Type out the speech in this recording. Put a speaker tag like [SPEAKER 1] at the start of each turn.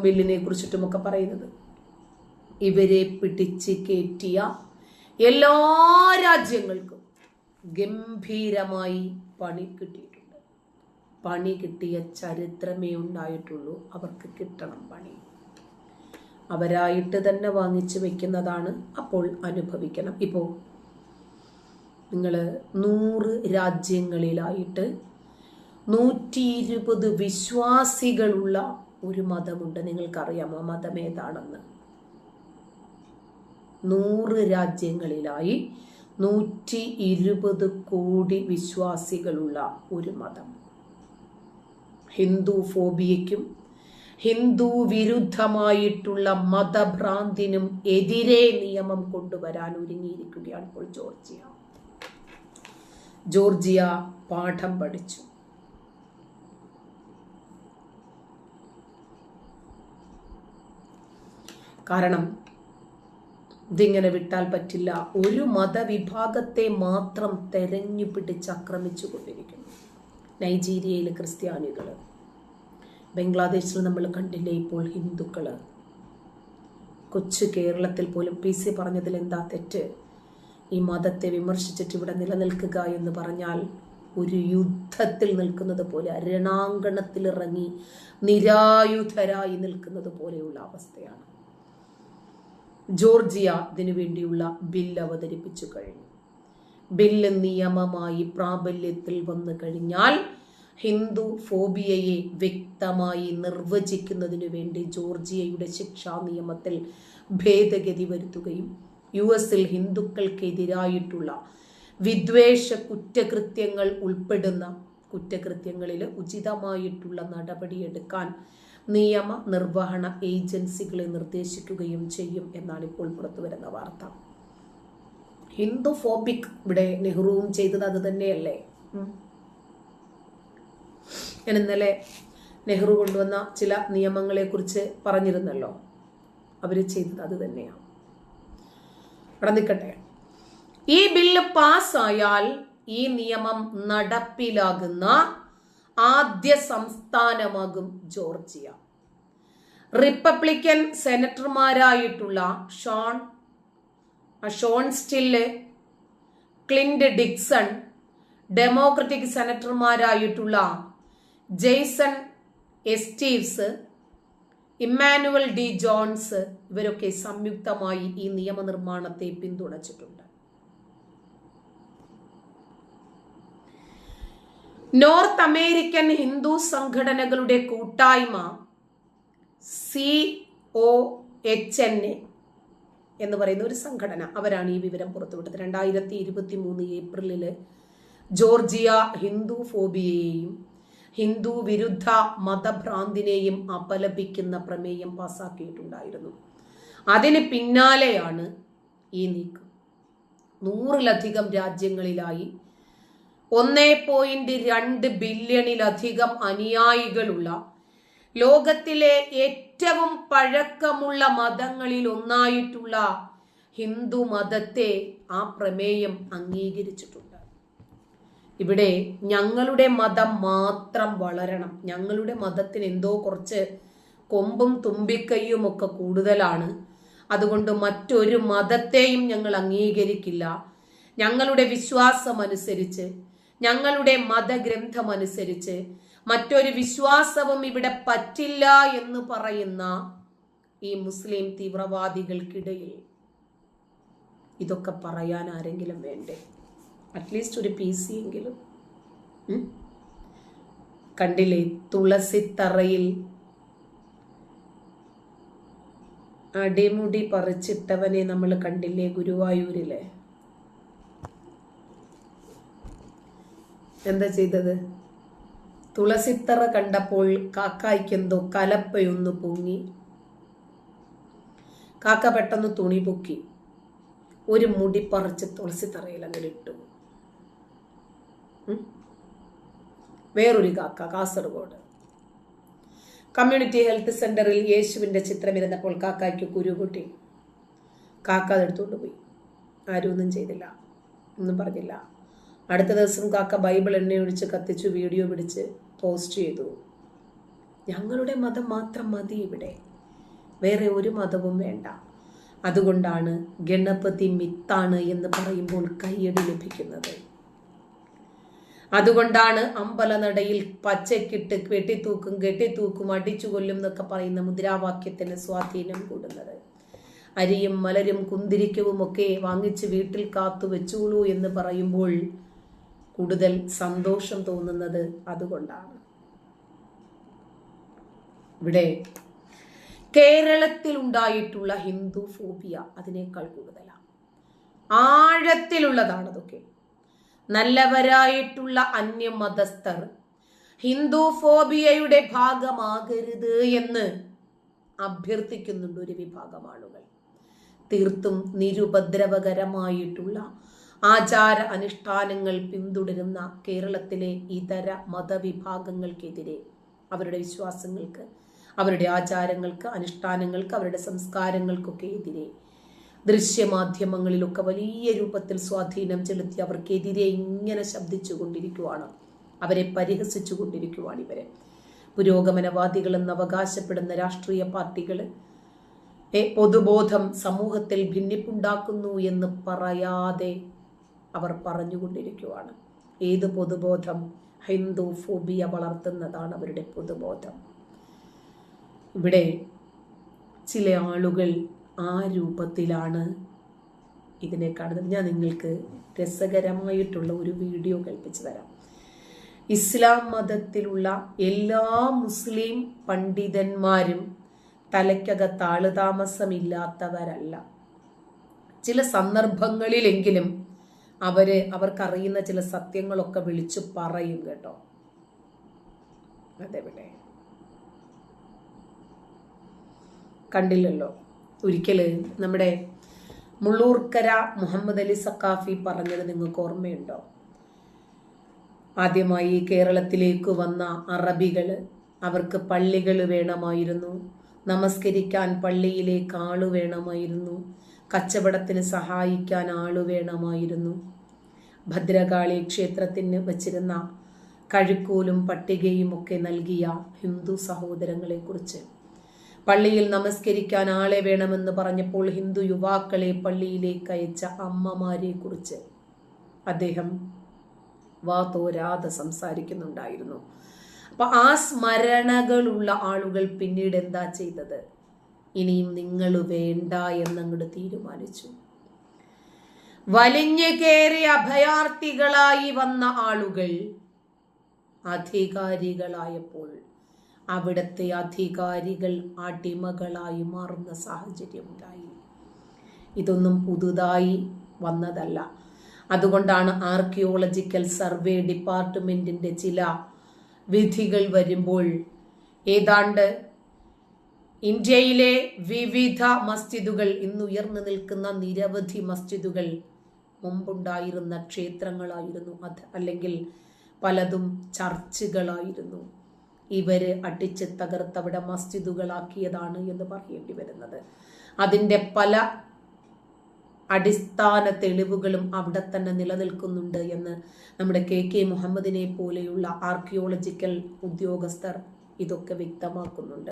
[SPEAKER 1] ബില്ലിനെ കുറിച്ചിട്ടുമൊക്കെ പറയുന്നത്. ഇവരെ പിടിച്ച് കയറ്റിയ എല്ലാ രാജ്യങ്ങൾക്കും ഗംഭീരമായി പണി കിട്ടിയിട്ടുണ്ട്. പണി കിട്ടിയ ചരിത്രമേ ഉണ്ടായിട്ടുള്ളൂ. അവർക്ക് കിട്ടണം പണി. അവരായിട്ട് തന്നെ വാങ്ങിച്ചു വെക്കുന്നതാണ്. അപ്പോൾ അനുഭവിക്കണം. ഇപ്പോൾ നിങ്ങൾ 100 രാജ്യങ്ങളിലായിട്ട് 120 വിശ്വാസികളുള്ള ഒരു മതമുണ്ട്. നിങ്ങൾക്കറിയാമോ മതം ഏതാണെന്ന്? 100 രാജ്യങ്ങളിലായി 120 കോടി വിശ്വാസികളുള്ള ഒരു മതം. ഹിന്ദു ഫോബിയയ്ക്കും ഹിന്ദു വിരുദ്ധമായിട്ടുള്ള മതഭ്രാന്തിനും എതിരെ നിയമം കൊണ്ടുവരാൻ ഒരുങ്ങിയിരിക്കുകയാണ് ഇപ്പോൾ ജോർജിയ. ജോർജിയ പാഠം പഠിച്ചു. കാരണം ഇതിങ്ങനെ വിട്ടാൽ പറ്റില്ല. ഒരു മതവിഭാഗത്തെ മാത്രം തെരഞ്ഞു പിടിച്ച് ആക്രമിച്ചു കൊണ്ടിരിക്കുന്നു. നൈജീരിയയിലെ ക്രിസ്ത്യാനികൾ, ബംഗ്ലാദേശിൽ നമ്മൾ കണ്ടില്ലേ ഇപ്പോൾ ഹിന്ദുക്കള്, കൊച്ചു കേരളത്തിൽ പോലും PC പറഞ്ഞതിൽ എന്താ തെറ്റ്? ഈ മതത്തെ വിമർശിച്ചിട്ട് ഇവിടെ നിലനിൽക്കുക എന്ന് പറഞ്ഞാൽ ഒരു യുദ്ധത്തിൽ നിൽക്കുന്നത് പോലെ, രണാങ്കണത്തിൽ ഇറങ്ങി നിരായുധരായി നിൽക്കുന്നത് പോലെയുള്ള അവസ്ഥയാണ്. ജോർജിയ ഇതിനു വേണ്ടിയുള്ള ബില്ല് അവതരിപ്പിച്ചു കഴിഞ്ഞു. ബില്ല് നിയമമായി പ്രാബല്യത്തിൽ വന്നു കഴിഞ്ഞാൽ ഹിന്ദു ഫോബിയയെ വ്യക്തമായി നിർവചിക്കുന്നതിനു വേണ്ടി ജോർജിയയുടെ ശിക്ഷാ നിയമത്തിൽ ഭേദഗതി വരുത്തുകയും US ഹിന്ദുക്കൾക്കെതിരായിട്ടുള്ള വിദ്വേഷ കുറ്റകൃത്യങ്ങൾ ഉൾപ്പെടുന്ന കുറ്റകൃത്യങ്ങളിൽ ഉചിതമായിട്ടുള്ള നടപടിയെടുക്കാൻ നിയമ നിർവഹണ ഏജൻസികളെ നിർദ്ദേശിക്കുകയും ചെയ്യും എന്നാണ് ഇപ്പോൾ പുറത്തു വരുന്ന വാർത്ത. ഹിന്ദു ഫോബിക് ഇവിടെ നെഹ്റുവും ചെയ്തത് അത് തന്നെയല്ലേ? ഞാൻ ഇന്നലെ നെഹ്റു കൊണ്ടുവന്ന ചില നിയമങ്ങളെ കുറിച്ച് പറഞ്ഞിരുന്നല്ലോ. അവര് ചെയ്തത് അത് തന്നെയാണ്. അവിടെ നിൽക്കട്ടെ. ഈ ബില്ല് പാസ്സായാൽ ഈ നിയമം നടപ്പിലാകുന്ന ആദ്യ സംസ്ഥാനമാകും ജോർജിയ. റിപ്പബ്ലിക്കൻ സെനറ്റർമാരായിട്ടുള്ള Shawn Still, Clint Dixon, Democratic സെനറ്റർമാരായിട്ടുള്ള Jason Esteves, Emmanuel D Jones ഇവരൊക്കെ സംയുക്തമായി ഈ നിയമനിർമ്മാണത്തെ പിന്തുണച്ചിട്ടുണ്ട്. നോർത്ത് അമേരിക്കൻ ഹിന്ദു സംഘടനകളുടെ കൂട്ടായ്മ COHNA എന്ന് പറയുന്ന ഒരു സംഘടന, അവരാണ് ഈ വിവരം പുറത്തുവിട്ടത്. 2023 ഏപ്രിലില് ജോർജിയ ഹിന്ദു ഫോബിയയെയും ഹിന്ദു വിരുദ്ധ മതഭ്രാന്തിനെയും അപലപിക്കുന്ന പ്രമേയം പാസാക്കിയിട്ടുണ്ടായിരുന്നു. അതിന് പിന്നാലെയാണ് ഈ നീക്കം. 100-ലധികം രാജ്യങ്ങളിലായി 1.2 ബില്യണിലധികം അനുയായികളുള്ള ലോകത്തിലെ ഏറ്റവും പഴക്കമുള്ള മതങ്ങളിൽ ഒന്നായിട്ടുള്ള ഹിന്ദു മതത്തെ ആ പ്രമേയം അംഗീകരിച്ചിട്ടുണ്ട്. ഇവിടെ ഞങ്ങളുടെ മതം മാത്രം വളരണം, ഞങ്ങളുടെ മതത്തിന് എന്തോ കുറച്ച് കൊമ്പും തുമ്പിക്കൈയും ഒക്കെ കൂടുതലാണ്, അതുകൊണ്ട് മറ്റൊരു മതത്തെയും ഞങ്ങൾ അംഗീകരിക്കില്ല, ഞങ്ങളുടെ വിശ്വാസം അനുസരിച്ച്, ഞങ്ങളുടെ മതഗ്രന്ഥം അനുസരിച്ച് മറ്റൊരു വിശ്വാസവും ഇവിടെ പറ്റില്ല എന്ന് പറയുന്ന ഈ മുസ്ലിം തീവ്രവാദികൾക്കിടയിൽ ഇതൊക്കെ പറയാൻ ആരെങ്കിലും വേണ്ടേ? അറ്റ്ലീസ്റ്റ് ഒരു PC എങ്കിലും. കണ്ടില്ലേ, തുളസിത്തറയിൽ അടിമുടി പറിച്ചിട്ടവനെ നമ്മൾ കണ്ടില്ലേ ഗുരുവായൂരിലെ? എന്താ ചെയ്തത്? തുളസിത്തറ കണ്ടപ്പോൾ കാക്കായ്ക്കെന്തോ കലപ്പയൊന്ന് പൊങ്ങി. കാക്ക പെട്ടെന്ന് തുണി പൊക്കി ഒരു മുടി പറിച്ച് തുളസിത്തറയിൽ അങ്ങനെ ഇട്ടു. വേറൊരു കാക്ക കാസർഗോഡ് കമ്മ്യൂണിറ്റി ഹെൽത്ത് സെന്ററിൽ യേശുവിന്റെ ചിത്രം ഇരുന്നപ്പോൾ കാക്കായ്ക്ക് കുരുപൊട്ടി. കാക്ക അതെടുത്തുകൊണ്ട് പോയി. ആരും ഒന്നും ചെയ്തില്ല, ഒന്നും പറഞ്ഞില്ല. അടുത്ത ദിവസം കാക്ക ബൈബിൾ എണ്ണയൊഴിച്ച് കത്തിച്ചു വീഡിയോ പിടിച്ച് പോസ്റ്റ് ചെയ്തു. ഞങ്ങളുടെ മതം മാത്രം മതി ഇവിടെ, വേറെ ഒരു മതവും വേണ്ട. അതുകൊണ്ടാണ് ഗണപതി മിത്താണ് എന്ന് പറയുമ്പോൾ കയ്യടി ലഭിക്കുന്നത്. അതുകൊണ്ടാണ് അമ്പലനടയിൽ പച്ചക്കിട്ട് കെട്ടിത്തൂക്കും അടിച്ചു കൊല്ലും എന്നൊക്കെ പറയുന്ന മുദ്രാവാക്യത്തിന് സ്വാധീനം കൂടുന്നത്. അരിയും മലരും കുന്തിരിക്കവും ഒക്കെ വാങ്ങിച്ച് വീട്ടിൽ കാത്തു വെച്ചോളൂ എന്ന് പറയുമ്പോൾ കൂടുതൽ സന്തോഷം തോന്നുന്നത് അതുകൊണ്ടാണ്. ഇവിടെ കേരളത്തിൽ ഉണ്ടായിട്ടുള്ള ഹിന്ദു ഫോബിയ അതിനേക്കാൾ കൂടുതലാണ്, ആഴത്തിലുള്ളതാണ്. അതൊക്കെ നല്ലവരായിട്ടുള്ള അന്യമതസ്ഥർ ഹിന്ദു ഫോബിയയുടെ ഭാഗമാകരുത് എന്ന് അഭ്യർത്ഥിക്കുന്നുണ്ട് ഒരു വിഭാഗം ആളുകൾ. തീർത്തും നിരുപദ്രവകരമായിട്ടുള്ള ആചാര അനുഷ്ഠാനങ്ങൾ പിന്തുടരുന്ന കേരളത്തിലെ ഇതര മതവിഭാഗങ്ങൾക്കെതിരെ, അവരുടെ വിശ്വാസങ്ങൾക്ക്, അവരുടെ ആചാരങ്ങൾക്ക്, അനുഷ്ഠാനങ്ങൾക്ക്, അവരുടെ സംസ്കാരങ്ങൾക്കൊക്കെ എതിരെ ദൃശ്യമാധ്യമങ്ങളിലൊക്കെ വലിയ രൂപത്തിൽ സ്വാധീനം ചെലുത്തി അവർക്കെതിരെ ഇങ്ങനെ ശബ്ദിച്ചു കൊണ്ടിരിക്കുവാണ്, അവരെ പരിഹസിച്ചു കൊണ്ടിരിക്കുവാണ് ഇവരെ. പുരോഗമനവാദികളെന്ന് അവകാശപ്പെടുന്ന രാഷ്ട്രീയ പാർട്ടികൾ പൊതുബോധം സമൂഹത്തിൽ ഭിന്നിപ്പുണ്ടാക്കുന്നു എന്ന് പറയാതെ അവർ പറഞ്ഞുകൊണ്ടിരിക്കുവാണ്. ഏത് പൊതുബോധം? ഹിന്ദു ഫോബിയ വളർത്തുന്നതാണ് അവരുടെ പൊതുബോധം. ഇവിടെ ചില ആളുകൾ ആ രൂപത്തിലാണ് ഇതിനെ കാണുന്നത്. ഞാൻ നിങ്ങൾക്ക് രസകരമായിട്ടുള്ള ഒരു വീഡിയോ കേൾപ്പിച്ചു തരാം. ഇസ്ലാം മതത്തിലുള്ള എല്ലാ മുസ്ലിം പണ്ഡിതന്മാരും തലയ്ക്കകത്ത് ആളുതാമസമില്ലാത്തവരല്ല. ചില സന്ദർഭങ്ങളിലെങ്കിലും അവർക്കറിയുന്ന ചില സത്യങ്ങളൊക്കെ വിളിച്ചു പറയും കേട്ടോ. അതെവിടെ കണ്ടില്ലല്ലോ? ഒരിക്കല് നമ്മുടെ മുള്ളൂർക്കര മുഹമ്മദ് അലി സഖാഫി പറഞ്ഞത് നിങ്ങൾക്ക് ഓർമ്മയുണ്ടോ? ആദ്യമായി കേരളത്തിലേക്ക് വന്ന അറബികൾ, അവർക്ക് പള്ളികൾ വേണമായിരുന്നു, നമസ്കരിക്കാൻ പള്ളിയിലേക്ക് ആള് വേണമായിരുന്നു, കച്ചവടത്തിന് സഹായിക്കാൻ ആള് വേണമായിരുന്നു. ഭദ്രകാളി ക്ഷേത്രത്തിന് വച്ചിരുന്ന കഴുക്കോലും പട്ടികയും ഒക്കെ നൽകിയ ഹിന്ദു സഹോദരങ്ങളെ കുറിച്ച്, പള്ളിയിൽ നമസ്കരിക്കാൻ ആളെ വേണമെന്ന് പറഞ്ഞപ്പോൾ ഹിന്ദു യുവാക്കളെ പള്ളിയിലേക്ക് അയച്ച അമ്മമാരെ കുറിച്ച് അദ്ദേഹം വാതോരാതെ സംസാരിക്കുന്നുണ്ടായിരുന്നു. അപ്പൊ ആ സ്മരണകളുള്ള ആളുകൾ പിന്നീട് എന്താ ചെയ്തത്? ഇനിയും നിങ്ങൾ വേണ്ട എന്നങ്ങോട്ട് തീരുമാനിച്ചു. വലിഞ്ഞു കയറി അഭയാർത്ഥികളായി വന്ന ആളുകൾ അധികാരികളായപ്പോൾ അവിടുത്തെ അധികാരികൾ അടിമകളായി മാറുന്ന സാഹചര്യമുണ്ടായി. ഇതൊന്നും പുതുതായി വന്നതല്ല. അതുകൊണ്ടാണ് ആർക്കിയോളജിക്കൽ സർവേ ഡിപ്പാർട്ട്മെന്റിന്റെ ചില വിധികൾ വരുമ്പോൾ ഏതാണ്ട് ഇന്ത്യയിലെ വിവിധ മസ്ജിദുകൾ, ഇന്ന് ഉയർന്നു നിൽക്കുന്ന നിരവധി മസ്ജിദുകൾ മുമ്പുണ്ടായിരുന്ന ക്ഷേത്രങ്ങളായിരുന്നു, അല്ലെങ്കിൽ പലതും ചർച്ചുകളായിരുന്നു. ഇവര് അടിച്ച് തകർത്തവിടെ മസ്ജിദുകളാക്കിയതാണ് എന്ന് പറയേണ്ടി വരുന്നത്. അതിൻ്റെ പല അടിസ്ഥാന തെളിവുകളും അവിടെ തന്നെ നിലനിൽക്കുന്നുണ്ട് എന്ന് നമ്മുടെ KK മുഹമ്മദിനെ പോലെയുള്ള ആർക്കിയോളജിക്കൽ ഉദ്യോഗസ്ഥർ ഇതൊക്കെ വ്യക്തമാക്കുന്നുണ്ട്.